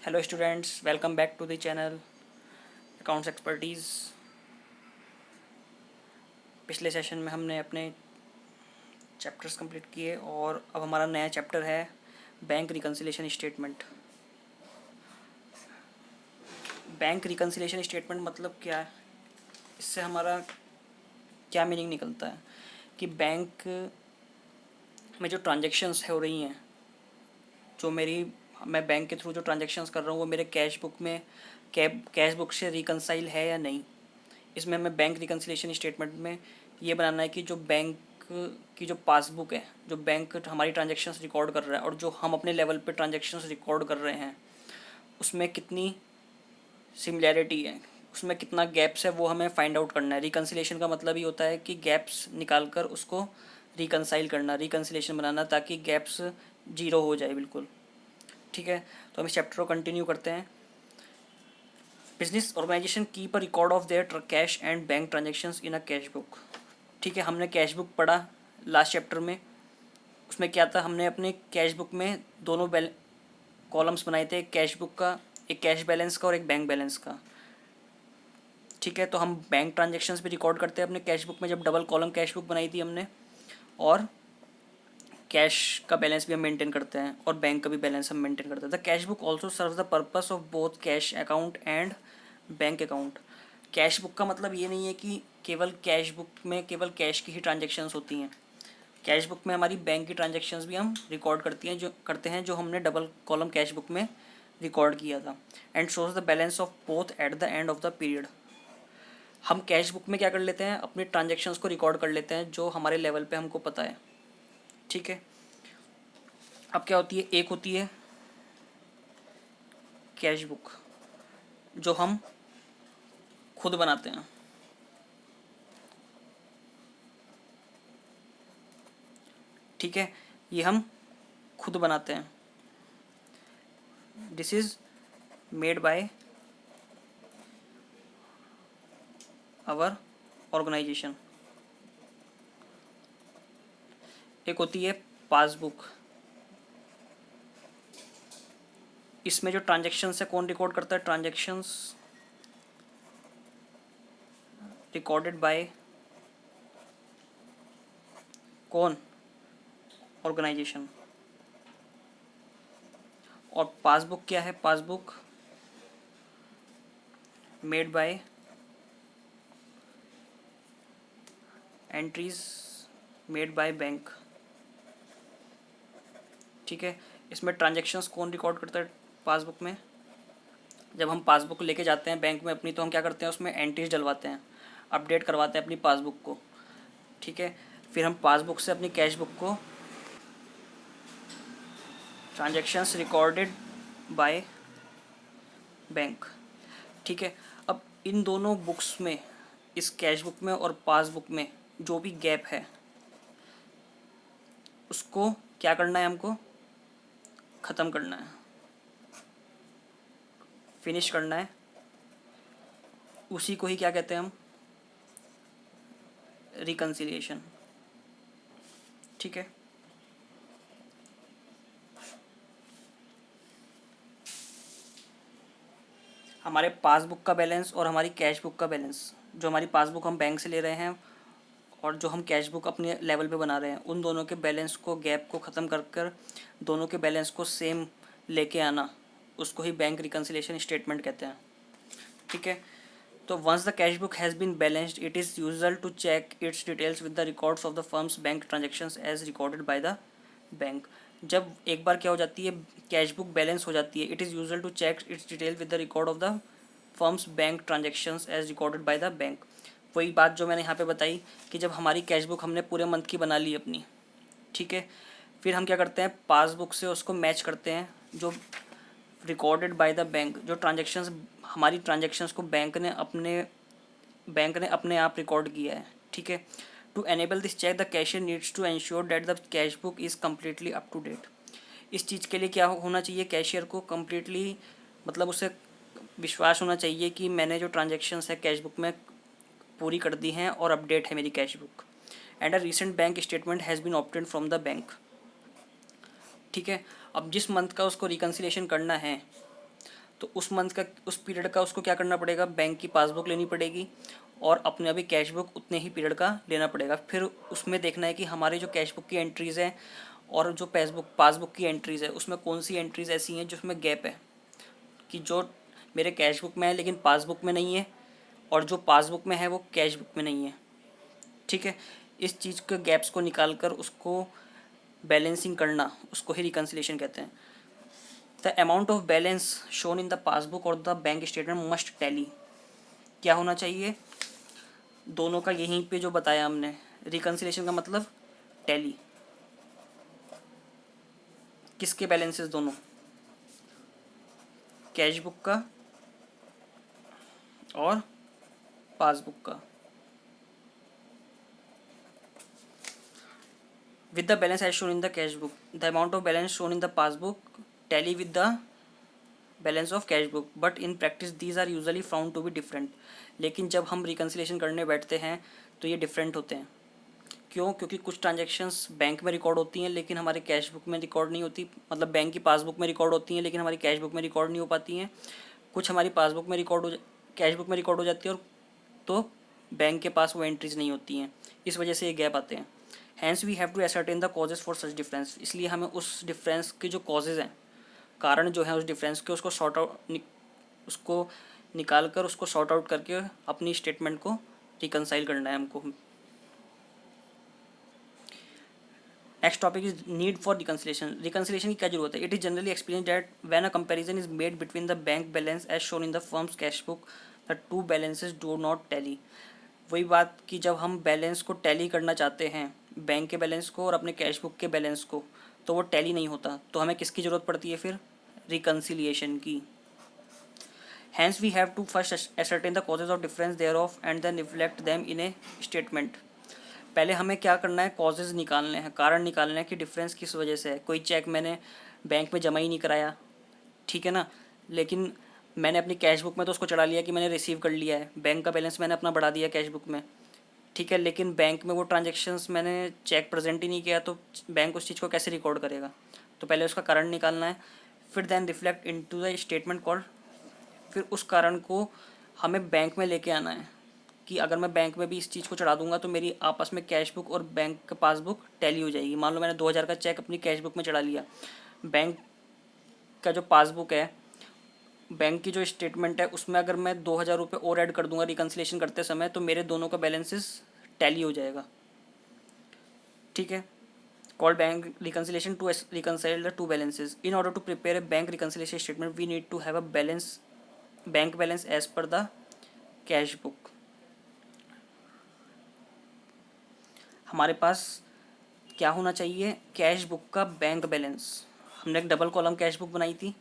Hello students, welcome back to the channel accounts expertise. पिछले session में हमने अपने चैप्टर्स कंप्लीट किए और अब हमारा नया चैप्टर है bank reconciliation statement. Bank reconciliation statement मतलब क्या है, इससे हमारा क्या मीनिंग निकलता है कि बैंक में जो ट्रांजेक्शन्स हो रही हैं, जो मैं बैंक के थ्रू जो ट्रांजेक्शन्स कर रहा हूँ वो मेरे कैश बुक से रिकन्साइल है या नहीं। इसमें हमें बैंक रिकन्सिलिएशन स्टेटमेंट में ये बनाना है कि जो बैंक की जो पासबुक है, जो बैंक हमारी ट्रांजेक्शन्स रिकॉर्ड कर रहा है और जो हम अपने लेवल पे ट्रांजेक्शन्स रिकॉर्ड कर रहे हैं उसमें कितनी सिमिलैरिटी है, उसमें कितना गैप्स है, वो हमें फाइंड आउट करना है। रिकन्सिलिएशन का मतलब ही होता है कि गैप्स निकाल कर उसको रिकन्साइल करना, रिकन्सिलिएशन बनाना, ताकि गैप्स जीरो हो जाए बिल्कुल। ठीक है, तो हम इस चैप्टर को कंटिन्यू करते हैं। Business organisation keep a record of their cash and bank transactions in a cash book. ठीक है, हमने कैश बुक पढ़ा लास्ट चैप्टर में। उसमें क्या था, हमने अपने कैश बुक में दोनों कॉलम्स बनाए थे, एक कैश बुक का, एक कैश बैलेंस का और एक बैंक बैलेंस का। ठीक है, तो हम बैंक ट्रांजेक्शन्स भी रिकॉर्ड करते हैं अपने कैश बुक में, जब डबल कॉलम कैश बुक बनाई थी हमने, और कैश का बैलेंस भी हम मेंटेन करते हैं और बैंक का भी बैलेंस हम मेंटेन करते हैं। The cash book also serve the purpose of both cash account and bank account. Cash book का मतलब ये नहीं है कि केवल कैश बुक में केवल कैश की ही ट्रांजेक्शन्स होती हैं। कैश बुक में हमारी बैंक की ट्रांजेक्शन्स भी हम रिकॉर्ड करते हैं जो हमने डबल कॉलम कैश बुक में रिकॉर्ड किया था। And shows the balance of both at the end of the period. हम कैश बुक में क्या कर लेते हैं, अपने ट्रांजेक्शन्स को रिकॉर्ड कर लेते हैं जो हमारे लेवल पे हमको पता है। ठीक है, अब क्या होती है, एक होती है कैश बुक जो हम खुद बनाते हैं। ठीक है, ये हम खुद बनाते हैं। This is made by our organisation. एक होती है पासबुक। इसमें जो ट्रांजेक्शन्स है कौन रिकॉर्ड करता है, ट्रांजेक्शन्स रिकॉर्डेड बाय कौन, ऑर्गेनाइजेशन। और पासबुक क्या है, passbook made by entries made by bank. ठीक है, इसमें ट्रांजेक्शन्स कौन रिकॉर्ड करता है पासबुक में, जब हम पासबुक लेके जाते हैं बैंक में अपनी, तो हम क्या करते हैं, उसमें एंट्रीज डलवाते हैं, अपडेट करवाते हैं अपनी पासबुक को। ठीक है, फिर हम पासबुक से अपनी कैश बुक को ट्रांजेक्शन्स रिकॉर्डेड बाय बैंक। ठीक है, अब इन दोनों बुक्स में, इस कैश बुक में और पासबुक में जो भी गैप है उसको क्या करना है, हमको ख़त्म करना है, फिनिश करना है। उसी को ही क्या कहते हैं हम, रिकन्सिलिएशन। ठीक है, हमारे पासबुक का बैलेंस और हमारी कैश बुक का बैलेंस, जो हमारी पासबुक हम बैंक से ले रहे हैं और जो हम कैश बुक अपने लेवल पे बना रहे हैं, उन दोनों के बैलेंस को, गैप को ख़त्म कर कर दोनों के बैलेंस को सेम लेके आना, उसको ही बैंक रिकन्सिलिएशन स्टेटमेंट कहते हैं। ठीक है, तो once the cash book has been balanced it is usual to check its details with the records of the firm's bank transactions as recorded by the bank. जब एक बार क्या हो जाती है, कैश बुक बैलेंस हो जाती है, it is usual to check its detail with the record of the firm's bank transactions as recorded by the bank. वही बात जो मैंने यहाँ पे बताई कि जब हमारी कैश बुक हमने पूरे मंथ की बना ली अपनी, ठीक है, फिर हम क्या करते हैं, पासबुक से उसको मैच करते हैं जो रिकॉर्डेड बाय द बैंक, जो ट्रांजेक्शन्स, हमारी ट्रांजेक्शन्स को बैंक ने अपने आप रिकॉर्ड किया है। ठीक है, to enable this check the cashier needs to ensure that the cash book is completely up to date. इस चीज़ के लिए क्या होना चाहिए, कैशियर को कम्प्लीटली, मतलब उसे विश्वास होना चाहिए कि मैंने जो ट्रांजेक्शन्स है कैश बुक में पूरी कर दी हैं और अपडेट है मेरी cash book. And a recent bank statement has been obtained from the bank. ठीक है, अब जिस मंथ का उसको रिकन्सिलेशन करना है, तो उस मंथ का, उस पीरियड का उसको क्या करना पड़ेगा, बैंक की पासबुक लेनी पड़ेगी और अपने अभी कैश बुक उतने ही पीरियड का लेना पड़ेगा। फिर उसमें देखना है कि हमारी जो कैश बुक की एंट्रीज़ हैं और जो पासबुक की एंट्रीज़ है उसमें कौन सी एंट्रीज़ ऐसी हैं जिसमें गैप है, कि जो मेरे कैश बुक में है लेकिन पासबुक में नहीं है, और जो पासबुक में है वो कैश बुक में नहीं है। ठीक है, इस चीज़ के गैप्स को निकाल कर उसको बैलेंसिंग करना, उसको ही रिकन्सिलिएशन कहते हैं। The amount of balance shown in the passbook और the bank statement must tally. क्या होना चाहिए, दोनों का यहीं पे जो बताया हमने, रिकन्सिलिएशन का मतलब टैली। किसके बैलेंसेस, दोनों, कैश बुक का और पासबुक का। with the balance as shown in the cash book, the amount of balance shown in the passbook tally with the balance of cash book, but in practice these are usually found to be different। लेकिन जब हम reconciliation करने बैठते हैं तो ये different होते हैं। क्यों, क्योंकि कुछ ट्रांजेक्शन्स बैंक में रिकॉर्ड होती हैं लेकिन हमारे कैश बुक में रिकॉर्ड नहीं होती, मतलब बैंक की पासबुक में रिकॉर्ड होती हैं लेकिन हमारी कैश बुक में रिकॉर्ड नहीं हो पाती हैं। कुछ हमारी पासबुक में रिकॉर्ड हो, कैश बुक में रिकॉर्ड हो जाती है और तो बैंक के पास वो एंट्रीज नहीं होती हैं, इस वजह से ये गैप आते हैं। Hence we have to ascertain the causes for such difference. इसलिए हमें उस डिफरेंस के जो कॉजेज़ हैं, कारण जो है उस डिफरेंस के, उसको सॉर्ट आउट, उसको निकाल कर उसको सॉर्ट आउट करके अपनी स्टेटमेंट को रिकनसाइल करना है हमको। Next topic is need for reconciliation. Reconciliation की क्या जरूरत है। It is generally experience that when a comparison is made between the bank balance as shown in the firm's cash book the two balances do not tally. वही बात कि जब हम balance को टैली करना चाहते हैं, बैंक के बैलेंस को और अपने कैश बुक के बैलेंस को, तो वो टैली नहीं होता, तो हमें किसकी ज़रूरत पड़ती है फिर, रिकन्सिलिएशन की। Hence we have to first ascertain the causes of difference thereof and then reflect them in a statement. पहले हमें क्या करना है, कॉजेज निकालने हैं, कारण निकालने हैं कि डिफरेंस किस वजह से है। कोई चेक मैंने बैंक में जमा ही नहीं कराया, ठीक है ना, लेकिन मैंने अपनी कैश बुक में तो उसको चढ़ा लिया कि मैंने रिसीव कर लिया है, बैंक का बैलेंस मैंने अपना बढ़ा दिया कैश बुक में, ठीक है, लेकिन बैंक में वो ट्रांजेक्शन्स मैंने चेक प्रेजेंट ही नहीं किया, तो बैंक उस चीज़ को कैसे रिकॉर्ड करेगा। तो पहले उसका कारण निकालना है, फिर then reflect into the statement called, फिर उस कारण को हमें बैंक में लेके आना है कि अगर मैं बैंक में भी इस चीज़ को चढ़ा दूंगा तो मेरी आपस में कैश बुक और बैंक का पासबुक टैली हो जाएगी। मान लो मैंने 2000 का चेक अपनी कैश बुक में चढ़ा लिया, बैंक का जो पासबुक है, बैंक की जो स्टेटमेंट है, उसमें अगर मैं 2000 रुपये और ऐड कर दूंगा रिकन्सिलेशन करते समय, तो मेरे दोनों का बैलेंसेस टैली हो जाएगा। ठीक है, called bank reconciliation to reconcile the two balances. In order to prepare a bank reconciliation statement we need to have a balance, bank balance as per the cash book. हमारे पास क्या होना चाहिए, cash book का bank balance. हमने एक double column cash book बनाई थी।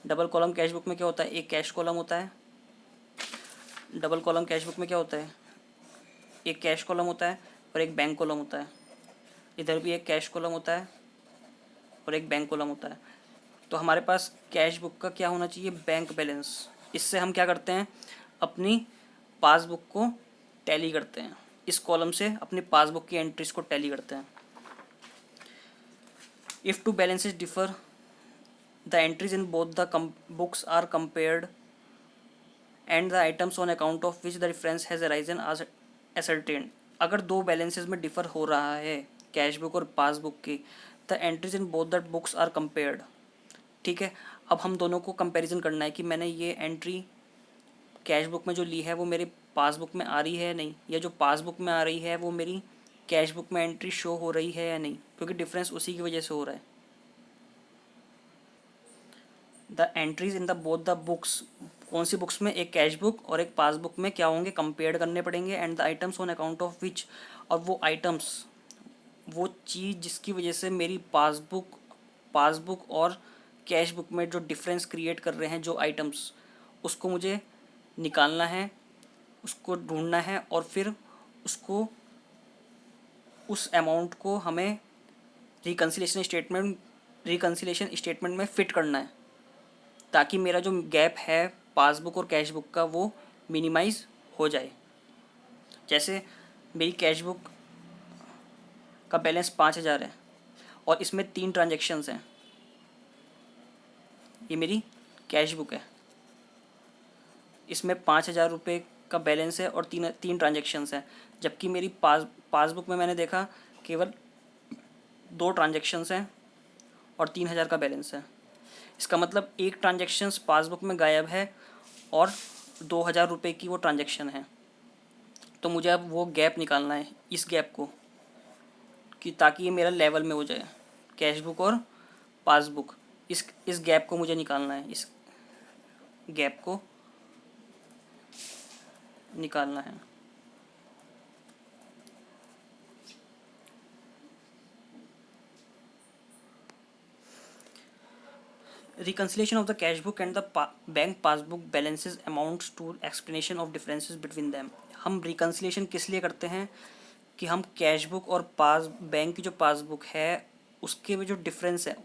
डबल कॉलम कैश बुक में क्या होता है, एक कैश कॉलम होता है। डबल कॉलम कैश बुक में क्या होता है, एक कैश कॉलम होता है और एक बैंक कॉलम होता है। इधर भी एक कैश कॉलम होता है और एक बैंक कॉलम होता है। तो हमारे पास कैश बुक का क्या होना चाहिए, बैंक बैलेंस। इससे हम क्या करते हैं, अपनी पासबुक को टैली करते हैं, इस कॉलम से अपनी पासबुक की एंट्रीज को टैली करते हैं। If two balances differ the entries in both the books are compared and the items on account of which the difference has arisen are ascertained. अगर दो बैलेंसेस में डिफर हो रहा है, कैश बुक और पासबुक की, the entries in both the books are compared. ठीक है, अब हम दोनों को कंपैरिजन करना है कि मैंने ये एंट्री कैश बुक में जो ली है वो मेरी पासबुक में आ रही है या नहीं, या जो पासबुक में आ रही है वो मेरी कैश बुक में एंट्री शो हो रही है या नहीं, क्योंकि डिफरेंस उसी की वजह से हो रहा है। The entries in the both the books, कौन सी बुक्स में, एक कैश बुक और एक पासबुक में क्या होंगे, कंपेयर करने पड़ेंगे। And the items on account of विच, और वो आइटम्स, वो चीज़ जिसकी वजह से मेरी पासबुक और कैश बुक में जो डिफरेंस क्रिएट कर रहे हैं जो आइटम्स, उसको मुझे निकालना है, उसको ढूंढना है और फिर उसको, उस अमाउंट को हमें रिकन्सिलेशन स्टेटमेंट में फिट करना है, ताकि मेरा जो गैप है पासबुक और कैश बुक का वो मिनिमाइज़ हो जाए। जैसे मेरी कैश बुक का बैलेंस 5000 है और इसमें 3 ट्रांजेक्शन्स हैं, ये मेरी कैश बुक है, इसमें 5,000 रुपये का बैलेंस है और तीन तीन ट्रांजेक्शन्स हैं, जबकि मेरी पासबुक में मैंने देखा केवल 2 ट्रांजेक्शन्स हैं और 3,000 का बैलेंस है। इसका मतलब एक ट्रांजेक्शन्स पासबुक में गायब है और 2,000 रुपये की वो ट्रांजेक्शन है। तो मुझे अब वो गैप निकालना है, इस गैप को, कि ताकि ये मेरा लेवल में हो जाए, कैश बुक और पासबुक। इस गैप को मुझे निकालना है, इस गैप को निकालना है। Reconciliation of the cash book and the bank passbook balances amounts to explanation of differences between them। हम रिकन्सिलेशन किस लिए करते हैं कि हम कैश बुक और बैंक की जो पासबुक है उसके में जो डिफरेंस है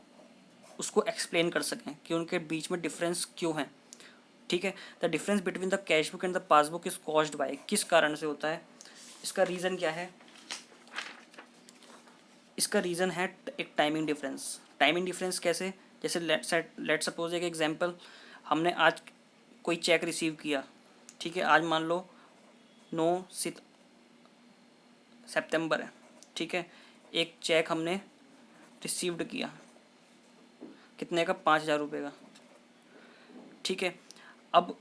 उसको एक्सप्लेन कर सकें कि उनके बीच में डिफरेंस क्यों है। ठीक है, the difference between the cash book and the passbook is caused by, किस कारण से होता है, इसका रीज़न क्या है। इसका रीज़न है एक टाइमिंग डिफरेंस। टाइमिंग डिफरेंस कैसे, जैसे लेट सपोज एक एग्जांपल, हमने आज कोई चेक रिसीव किया। ठीक है, आज मान लो 9 सितंबर है। ठीक है, एक चेक हमने रिसीव्ड किया, कितने का, 5,000 रुपये का। ठीक है, अब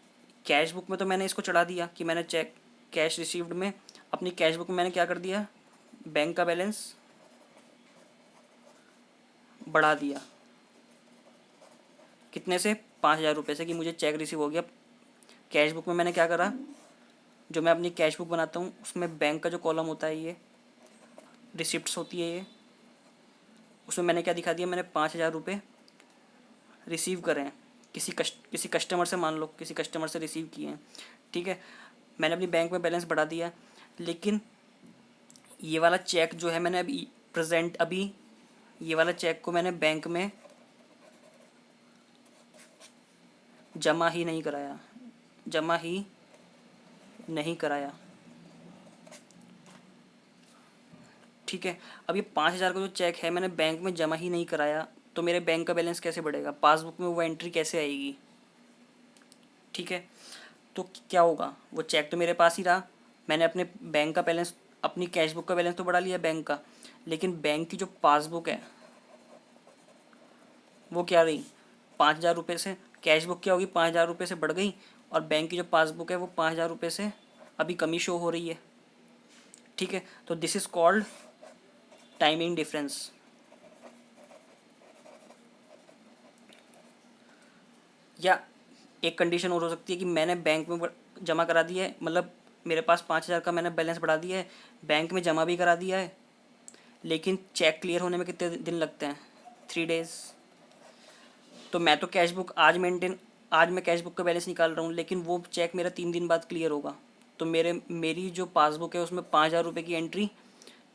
कैश बुक में तो मैंने इसको चढ़ा दिया कि मैंने चेक कैश रिसीव्ड में, अपनी कैश बुक में मैंने क्या कर दिया, बैंक का बैलेंस बढ़ा दिया, कितने से, 5,000 रुपये से, कि मुझे चेक रिसीव हो गया। कैश बुक में मैंने क्या करा, जो मैं अपनी कैश बुक बनाता हूँ उसमें बैंक का जो कॉलम होता है, ये रिसिप्ट्स होती है, ये उसमें मैंने क्या दिखा दिया, मैंने 5,000 रुपये रिसीव करे हैं किसी कस्टमर से, मान लो किसी कस्टमर से रिसीव किए हैं। ठीक है, मैंने अपनी बैंक में बैलेंस बढ़ा दिया, लेकिन ये वाला चेक जो है मैंने अभी ये वाला चेक को मैंने बैंक में जमा ही नहीं कराया। ठीक है, अब ये 5,000 का जो चेक है मैंने बैंक में जमा ही नहीं कराया, तो मेरे बैंक का बैलेंस कैसे बढ़ेगा, पासबुक में वो एंट्री कैसे आएगी। ठीक है, तो क्या होगा, वो चेक तो मेरे पास ही रहा, मैंने अपने बैंक का बैलेंस, अपनी कैश बुक का बैलेंस तो बढ़ा लिया बैंक का, लेकिन बैंक की जो पासबुक है वो क्या रही, 5,000 रुपये से, कैश बुक क्या होगी, 5,000 रुपये से बढ़ गई, और बैंक की जो पासबुक है वो 5,000 रुपये से अभी कमी शो हो रही है। ठीक है, तो this is called timing difference. या एक कंडीशन और हो सकती है कि मैंने बैंक में जमा करा दिया है, मतलब मेरे पास 5,000 का मैंने बैलेंस बढ़ा दिया है, बैंक में जमा भी करा दिया है, लेकिन चेक क्लियर होने में कितने दिन लगते हैं, 3 डेज़। तो मैं तो आज मैं कैश बुक का बैलेंस निकाल रहा हूँ, लेकिन वो चेक मेरा 3 दिन बाद क्लियर होगा, तो मेरी जो पासबुक है उसमें 5,000 रुपये की एंट्री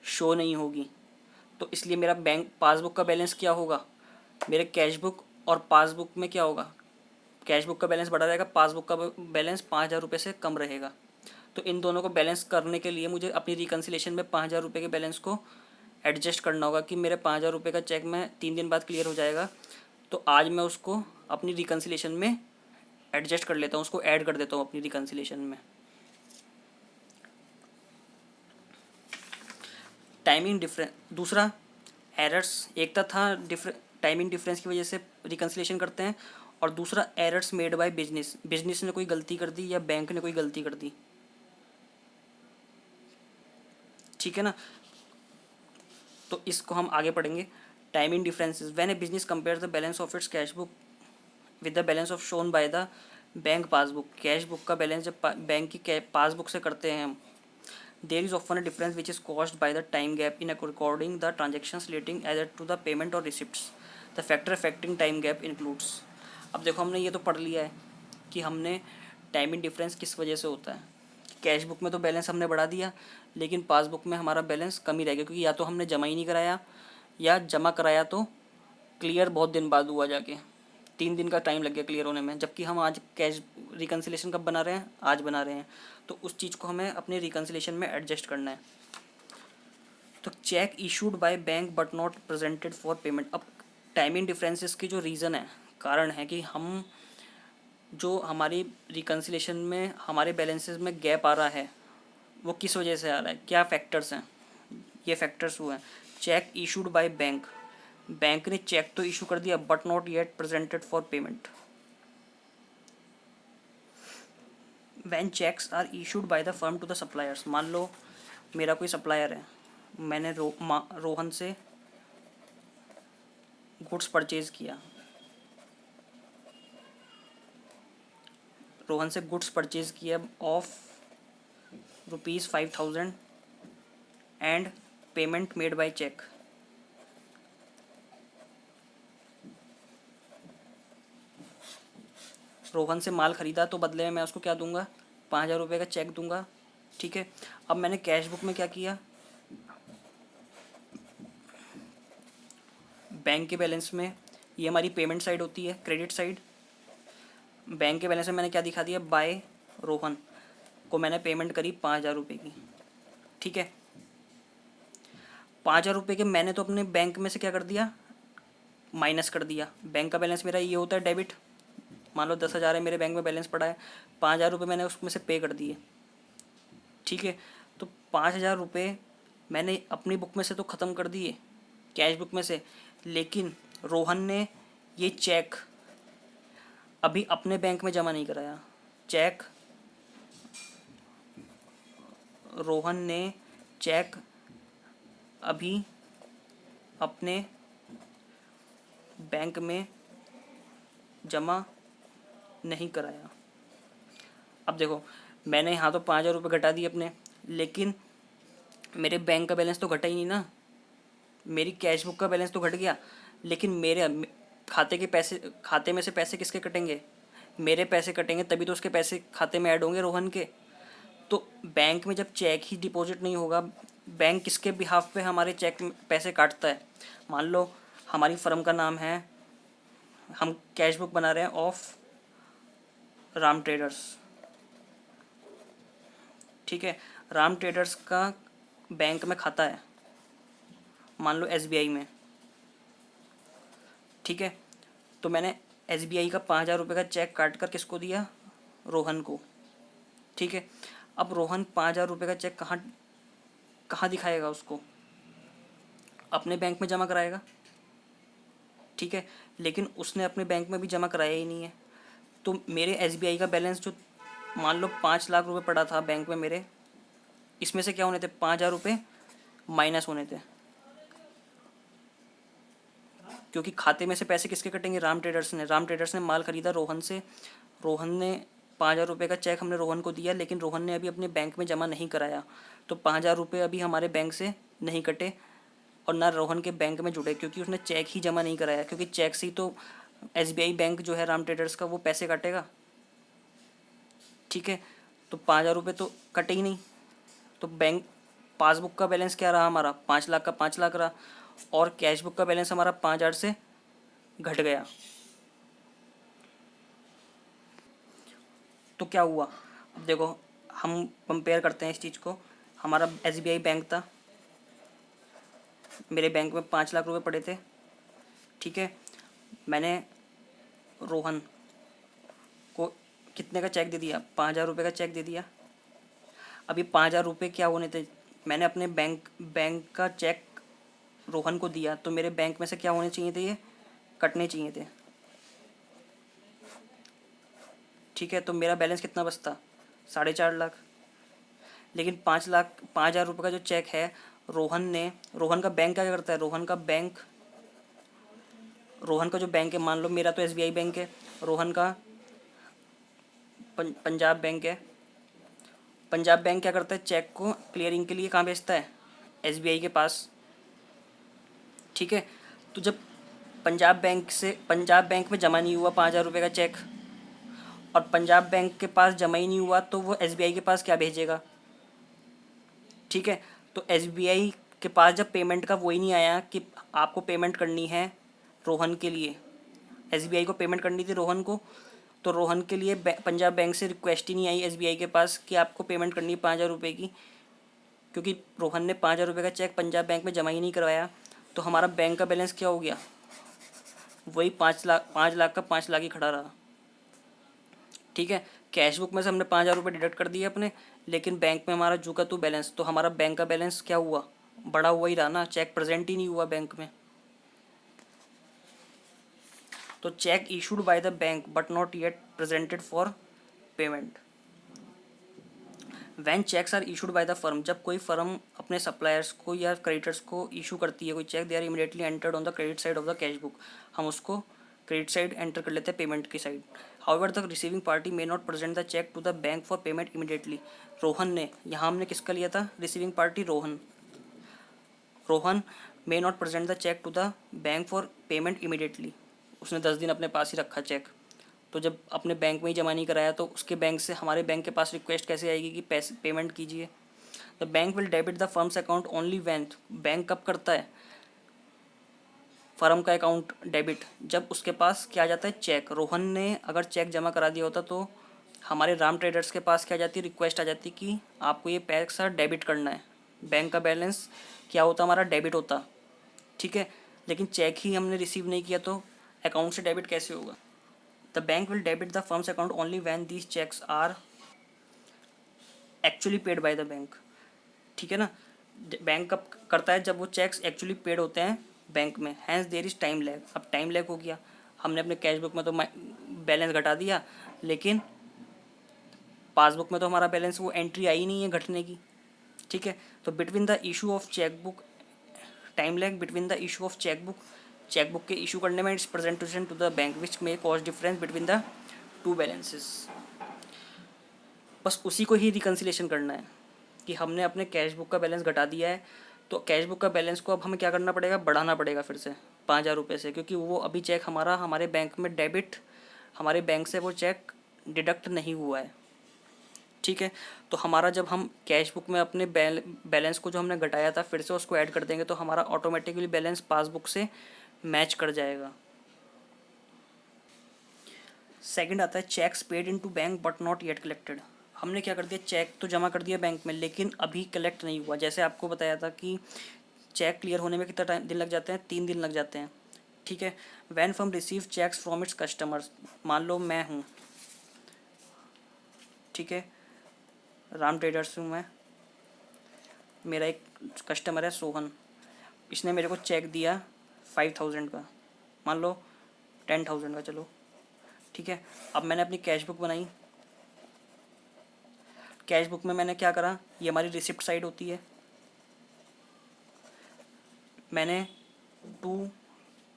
शो नहीं होगी। तो इसलिए मेरा बैंक पासबुक का बैलेंस क्या होगा, मेरे कैश बुक और पासबुक में क्या होगा, कैश बुक का बैलेंस बढ़ा रहेगा, पासबुक का बैलेंस 5,000 रुपये से कम रहेगा। तो इन दोनों को बैलेंस करने के लिए मुझे अपनी रिकन्सिलेशन में 5,000 रुपये के बैलेंस को एडजस्ट करना होगा कि मेरे 5,000 रुपये का चेक में 3 दिन बाद क्लियर हो जाएगा, तो आज मैं उसको अपनी रिकन्सिलेशन में एडजस्ट कर लेता हूँ, उसको ऐड कर देता हूँ अपनी रिकन्सिलेशन में। टाइमिंग डिफरेंस, दूसरा एरर्स, एक था टाइमिंग डिफरेंस की वजह से रिकन्सिलेशन करते हैं, और दूसरा एरर्स मेड बाय बिजनेस ने कोई गलती कर दी या बैंक ने कोई गलती कर दी। ठीक है ना, तो इसको हम आगे पढ़ेंगे। Timing differences, when A business compare the balance of its cash book with the balance of shown by the bank passbook, cash book का बैलेंस जब बैंक की पासबुक से करते हैं हम, there is often a difference which is caused by the time gap in recording the transactions relating either to the payment or receipts. The factor affecting time gap includes, अब देखो हमने ये तो पढ़ लिया है कि हमने टाइमिंग डिफरेंस किस वजह से होता है। कैश बुक में तो बैलेंस हमने बढ़ा दिया, लेकिन पासबुक में हमारा बैलेंस कम ही रह गया, क्योंकि या तो हमने जमा ही नहीं कराया, या जमा कराया तो क्लियर बहुत दिन बाद हुआ, जाके 3 दिन का टाइम लग गया क्लियर होने में, जबकि हम आज कैश रिकन्सिलेशन कब बना रहे हैं, आज बना रहे हैं। तो उस चीज़ को हमें अपने रिकन्सिलेशन में एडजस्ट करना है। तो cheque issued by bank but not presented for payment, अब टाइमिंग डिफरेंसेस की जो रीज़न है, कारण है कि हम जो हमारी रिकन्सिलेशन में हमारे बैलेंसेस में गैप आ रहा है वो किस वजह से आ रहा है, क्या फैक्टर्स हैं। ये फैक्टर्स हुए हैं, cheque issued by bank, bank ने चेक तो इशू कर दिया but not yet presented for payment. When cheques are issued by the firm to the suppliers, मान लो मेरा कोई सप्लायर है, मैंने रोहन से गुड्स परचेज किया, रोहन से गुड्स परचेज किया of ₹5,000 and payment made by cheque. Rohan से माल खरीदा तो बदले में मैं उसको क्या दूंगा, 5,000 का चेक दूंगा। ठीक है, अब मैंने कैश बुक में क्या किया, बैंक के बैलेंस में, ये हमारी पेमेंट साइड होती है, क्रेडिट साइड। बैंक के बैलेंस में मैंने क्या दिखा दिया, बाय रोहन को मैंने पेमेंट करी 5,000 की। ठीक है, 5,000 के मैंने तो अपने बैंक में से क्या कर दिया, माइनस कर दिया। बैंक का बैलेंस मेरा ये होता है डेबिट, मान लो 10,000 है मेरे बैंक में बैलेंस पड़ा है, 5,000 मैंने उसमें से पे कर दिए। ठीक है, तो 5,000 मैंने अपनी बुक में से तो ख़त्म कर दिए, कैश बुक में से, लेकिन रोहन ने ये चेक अभी अपने बैंक में जमा नहीं कराया। चेक, रोहन ने चेक अभी अपने बैंक में जमा नहीं कराया। अब देखो, मैंने यहाँ तो 5,000 घटा दिए अपने, लेकिन मेरे बैंक का बैलेंस तो घटा ही नहीं ना, मेरी कैश बुक का बैलेंस तो घट गया, लेकिन मेरे खाते में से पैसे किसके कटेंगे, मेरे पैसे कटेंगे, तभी तो उसके पैसे खाते में ऐड होंगे, रोहन के। तो बैंक में जब चेक ही डिपॉजिट नहीं होगा, बैंक किसके बिहाफ पे हमारे चेक में पैसे काटता है। मान लो हमारी फर्म का नाम है, हम कैश बुक बना रहे हैं ऑफ राम ट्रेडर्स। ठीक है, राम ट्रेडर्स का बैंक में खाता है, मान लो SBI में। ठीक है, तो मैंने SBI का 5,000 का चेक काट कर किसको दिया, रोहन को। ठीक है, अब रोहन 5,000 का चेक कहाँ कहाँ दिखाएगा उसको, अपने बैंक में जमा कराएगा। ठीक है, लेकिन उसने अपने बैंक में भी जमा कराया ही नहीं है। तो मेरे SBI का बैलेंस जो मान लो 5,00,000 पड़ा था बैंक में मेरे, इसमें से क्या होने थे, 5,000 माइनस होने थे, क्योंकि खाते में से पैसे किसके कटेंगे, राम ट्रेडर्स ने माल खरीदा रोहन से, रोहन ने 5,000 का चेक हमने रोहन को दिया, लेकिन रोहन ने अभी अपने बैंक में जमा नहीं कराया, तो 5,000 अभी हमारे बैंक से नहीं कटे और ना रोहन के बैंक में जुड़े, क्योंकि उसने चेक ही जमा नहीं कराया, क्योंकि चेक से ही तो SBI बैंक जो है राम ट्रेडर्स का वो पैसे काटेगा। ठीक है, तो 5,000 तो कटे ही नहीं, तो बैंक पासबुक का बैलेंस क्या रहा हमारा, 5,00,000 का 5,00,000 रहा, और कैश बुक का बैलेंस हमारा 5,000 से घट गया। तो क्या हुआ, अब देखो हम कंपेयर करते हैं इस चीज़ को। हमारा SBI बैंक था, मेरे बैंक में 5,00,000 पड़े थे। ठीक है, मैंने रोहन को कितने का चेक दे दिया, 5,000 का चेक दे दिया। अभी 5,000 क्या होने थे, मैंने अपने बैंक का चेक रोहन को दिया, तो मेरे बैंक में से क्या होने चाहिए थे, ये कटने चाहिए थे। ठीक है, तो मेरा बैलेंस कितना बचता, 4,50,000। लेकिन 5,00,000 का जो चेक है, रोहन का बैंक क्या करता है, रोहन का जो बैंक है, मान लो मेरा तो SBI बैंक है, रोहन का पंजाब बैंक है। पंजाब बैंक क्या करता है, चेक को क्लियरिंग के लिए कहाँ भेजता है, SBI के पास। ठीक है, तो जब पंजाब बैंक में जमा नहीं हुआ 5,000 का चेक, और पंजाब बैंक के पास जमा ही नहीं हुआ, तो वो SBI के पास क्या भेजेगा। ठीक है, तो SBI के पास जब पेमेंट का वो ही नहीं आया कि आपको पेमेंट करनी है रोहन के लिए, SBI को पेमेंट करनी थी रोहन को, तो रोहन के लिए पंजाब बैंक से रिक्वेस्ट ही नहीं आई SBI के पास कि आपको पेमेंट करनी है 5,000 की, क्योंकि रोहन ने 5,000 का चेक पंजाब बैंक में जमा ही नहीं करवाया। तो हमारा बैंक का बैलेंस क्या हो गया, वही 5,00,000 का 5,00,000 ही खड़ा रहा। ठीक है, कैश बुक में से हमने 5,000 रुपये डिडक्ट कर दिए अपने, लेकिन बैंक में हमारा जो का तू बैलेंस, तो हमारा बैंक का बैलेंस क्या हुआ, बड़ा हुआ ही रहा ना, चेक प्रेजेंट ही नहीं हुआ बैंक में। तो cheque issued by the bank but not yet presented for payment. When cheques are issued by the firm, जब कोई फर्म अपने सप्लायर्स को या क्रेडिटर्स को इशू करती है कोई cheque, they are immediately entered on the credit side of the cash book, हम उसको क्रेडिट साइड एंटर कर लेते हैं, पेमेंट की side. However the receiving party may not present the cheque to the bank for payment immediately. Rohan ने, यहाँ हमने किसका लिया था, receiving party Rohan, Rohan may not present the cheque to the bank for payment immediately, उसने 10 दिन अपने पास ही रखा चेक, तो जब अपने बैंक में ही जमा नहीं कराया तो उसके बैंक से हमारे बैंक के पास रिक्वेस्ट कैसे आएगी कि पैसे पेमेंट कीजिए। The bank will debit the firm's account only van, bank कब करता है फर्म का अकाउंट डेबिट, जब उसके पास क्या आ जाता है चेक। रोहन ने अगर चेक जमा करा दिया होता तो हमारे राम ट्रेडर्स के पास क्या आ जाती, रिक्वेस्ट आ जाती कि आपको ये पैसा डेबिट करना है, बैंक का बैलेंस क्या होता हमारा, डेबिट होता, ठीक है। लेकिन चेक ही हमने रिसीव नहीं किया तो अकाउंट से डेबिट कैसे होगा। The bank will debit the firm's account only when these cheques are actually paid by the bank, ठीक है ना। बैंक कब करता है, जब वो चेक्स एक्चुअली पेड होते हैं बैंक में, hence there is time lag. अब टाइम लैग हो गया, हमने अपने कैश बुक में तो बैलेंस घटा दिया, लेकिन पासबुक में तो हमारा बैलेंस वो एंट्री आई नहीं है घटने की, ठीक है। तो between the issue of cheque book, time lag between the issue of cheque book के इशू करने में, its presentation to the bank which may cause difference between the two balances. बस उसी को ही रिकन्सिलेशन करना है कि हमने अपने कैश बुक का बैलेंस घटा दिया है, तो कैश बुक का बैलेंस को अब हमें क्या करना पड़ेगा, बढ़ाना पड़ेगा फिर से 5,000 रुपये से, क्योंकि वो अभी चेक हमारा हमारे बैंक में डेबिट, हमारे बैंक से वो चेक डिडक्ट नहीं हुआ है, ठीक है। तो हमारा जब हम कैश बुक में अपने बैलेंस को जो हमने घटाया था फिर से उसको ऐड कर देंगे तो हमारा ऑटोमेटिकली बैलेंस पासबुक से मैच कर जाएगा। सेकंड आता है checks paid into bank but not yet collected. हमने क्या कर दिया, चेक तो जमा कर दिया बैंक में लेकिन अभी कलेक्ट नहीं हुआ। जैसे आपको बताया था कि चेक क्लियर होने में कितना टाइम दिन लग जाते हैं, 3 दिन लग जाते हैं, ठीक है। When firm receive cheques from its customers, मान लो मैं हूँ, ठीक है, राम ट्रेडर्स हूँ मैं, मेरा एक कस्टमर है सोहन, इसने मेरे को चेक दिया 5,000 का, मान लो 10,000 का, चलो ठीक है। अब मैंने अपनी कैश बुक बनाई, कैश बुक में मैंने क्या करा, ये हमारी रिसिप्ट साइड होती है, मैंने to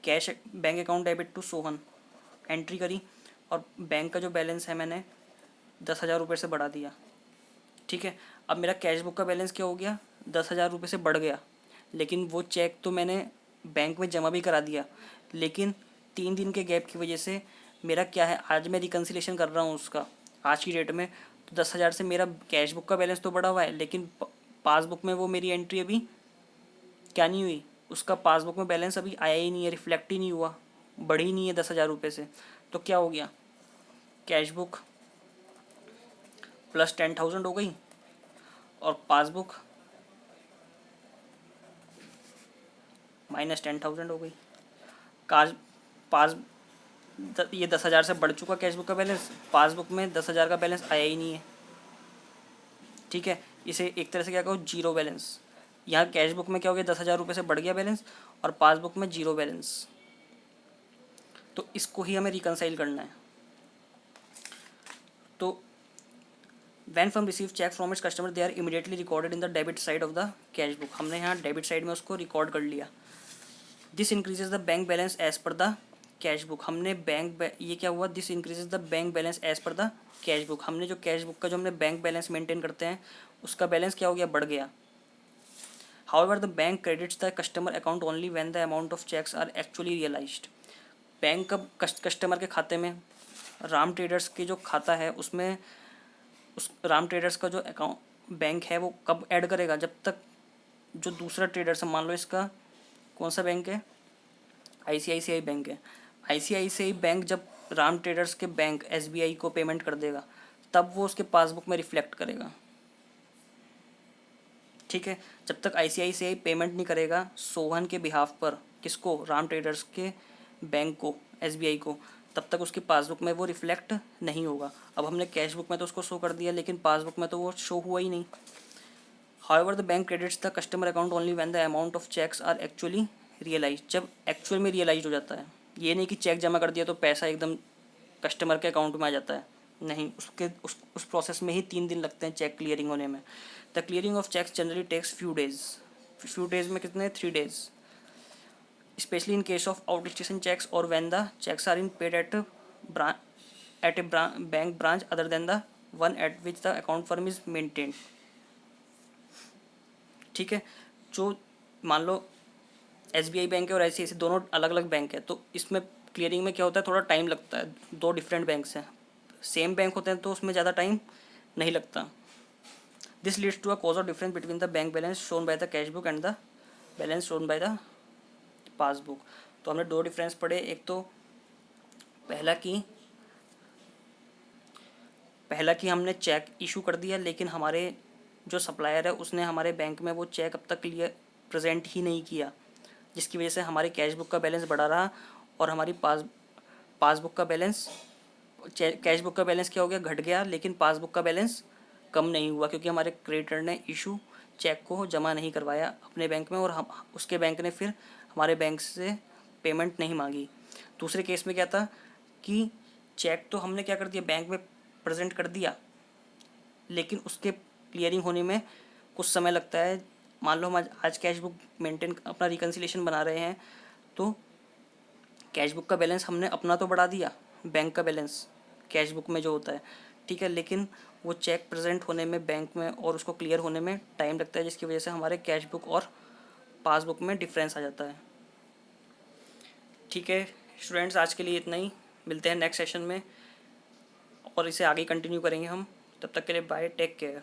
cash bank account debit to Sohan entry करी और बैंक का जो बैलेंस है मैंने 10,000 रुपये से बढ़ा दिया, ठीक है। अब मेरा कैश बुक का बैलेंस क्या हो गया, 10,000 रुपये से बढ़ गया, लेकिन वो चेक तो मैंने बैंक में जमा भी करा दिया, लेकिन 3 दिन के गैप की वजह से मेरा क्या है, आज मैं रिकन्सिलेशन कर रहा हूँ उसका आज की डेट में, तो 10,000 से मेरा कैश बुक का बैलेंस तो बढ़ा हुआ है, लेकिन पासबुक में वो मेरी एंट्री अभी क्या नहीं हुई, उसका पासबुक में बैलेंस अभी आया ही नहीं है, रिफ्लेक्ट ही नहीं हुआ, बढ़ी ही नहीं है 10,000 रुपये से। तो क्या हो गया, कैश बुक प्लस 10,000 हो गई और पासबुक माइनस 10,000 हो गई। काज पास ये 10,000 से बढ़ चुका कैश बुक का बैलेंस, पासबुक में 10,000 का बैलेंस आया ही नहीं है, ठीक है। इसे एक तरह से क्या कहो, जीरो बैलेंस। यहाँ कैश बुक में क्या हो गया, 10,000 रुपये से बढ़ गया बैलेंस और पासबुक में जीरो बैलेंस, तो इसको ही हमें रिकनसाइल करना है। तो when firm receive cheque from its customer they are immediately recorded in the debit side of the cash book, हमने यहाँ डेबिट साइड में उसको रिकॉर्ड कर लिया। This increases the bank balance as per the cash book, हमने ये क्या हुआ, this increases the bank balance as per the cash book, हमने जो कैश बुक का जो हमने बैंक बैलेंस मेंटेन करते हैं उसका बैलेंस क्या हो गया, बढ़ गया। However the bank credits the customer account only when the amount of cheques are actually realised, bank कब कस्टमर के खाते में, राम ट्रेडर्स के जो खाता है उसमें उस राम ट्रेडर्स का जो अकाउंट बैंक है वो कब ऐड करेगा, जब तक जो दूसरा ट्रेडर्स है, मान लो इसका कौन सा बैंक है, आईसीआईसीआई बैंक है, आईसीआईसीआई बैंक जब राम ट्रेडर्स के बैंक एसबीआई को पेमेंट कर देगा तब वो उसके पासबुक में रिफ्लेक्ट करेगा, ठीक है। जब तक आईसीआईसीआई पेमेंट नहीं करेगा सोहन के बिहाफ पर, किसको, राम ट्रेडर्स के बैंक को, एसबीआई को, तब तक उसकी पासबुक में वो रिफ्लेक्ट नहीं होगा। अब हमने कैश बुक में तो उसको शो कर दिया, लेकिन पासबुक में तो वो शो हुआ ही नहीं। However the bank credits the customer account only when the amount of cheques are actually realise, जब एक्चुअल में रियलाइज हो जाता है। ये नहीं कि चेक जमा कर दिया तो पैसा एकदम कस्टमर के अकाउंट में आ जाता है, नहीं, उस प्रोसेस में ही 3 दिन लगते हैं चेक क्लियरिंग होने में। The clearing of cheques generally takes few days में कितने, 3 days, especially in case of out-station checks or when the checks are in paid at a bank branch other than the one at which the account firm is maintained। ठीक है, जो मान लो SBI bank है और ICICI दोनों अलग अलग bank है, तो इसमें क्लियरिंग में क्या होता है, थोड़ा टाइम लगता है। 2 डिफरेंट बैंक्स हैं, सेम बैंक होते हैं तो उसमें ज़्यादा टाइम नहीं लगता। This leads to a cause of difference between the bank balance shown by the cash book and the balance shown by the passbook. तो हमने 2 डिफरेंस पढ़े। एक तो पहला कि हमने चेक इशू कर दिया, लेकिन हमारे जो सप्लायर है उसने हमारे बैंक में वो चेक अब तक क्लियर प्रेजेंट ही नहीं किया, जिसकी वजह से हमारी कैश बुक का बैलेंस बढ़ा रहा और हमारी पासबुक का बैलेंस, कैश बुक का बैलेंस क्या हो गया, घट गया, लेकिन पासबुक का बैलेंस कम नहीं हुआ, क्योंकि हमारे क्रेडिटर ने इशू चेक को जमा नहीं करवाया अपने बैंक में और हम उसके बैंक ने फिर हमारे बैंक से पेमेंट नहीं मांगी। दूसरे केस में क्या था कि चेक तो हमने क्या कर दिया, बैंक में प्रेजेंट कर दिया, लेकिन उसके क्लियरिंग होने में कुछ समय लगता है। मान लो हम आज कैश बुक मेंटेन अपना रिकन्सिलेशन बना रहे हैं, तो कैश बुक का बैलेंस हमने अपना तो बढ़ा दिया, बैंक का बैलेंस कैश बुक में जो होता है, ठीक है, लेकिन वो चेक प्रेजेंट होने में बैंक में और उसको क्लियर होने में टाइम लगता है, जिसकी वजह से हमारे कैश बुक और पासबुक में डिफरेंस आ जाता है। ठीक है स्टूडेंट्स, आज के लिए इतना ही, मिलते हैं नेक्स्ट सेशन में और इसे आगे कंटिन्यू करेंगे हम। तब तक के लिए बाय, टेक केयर।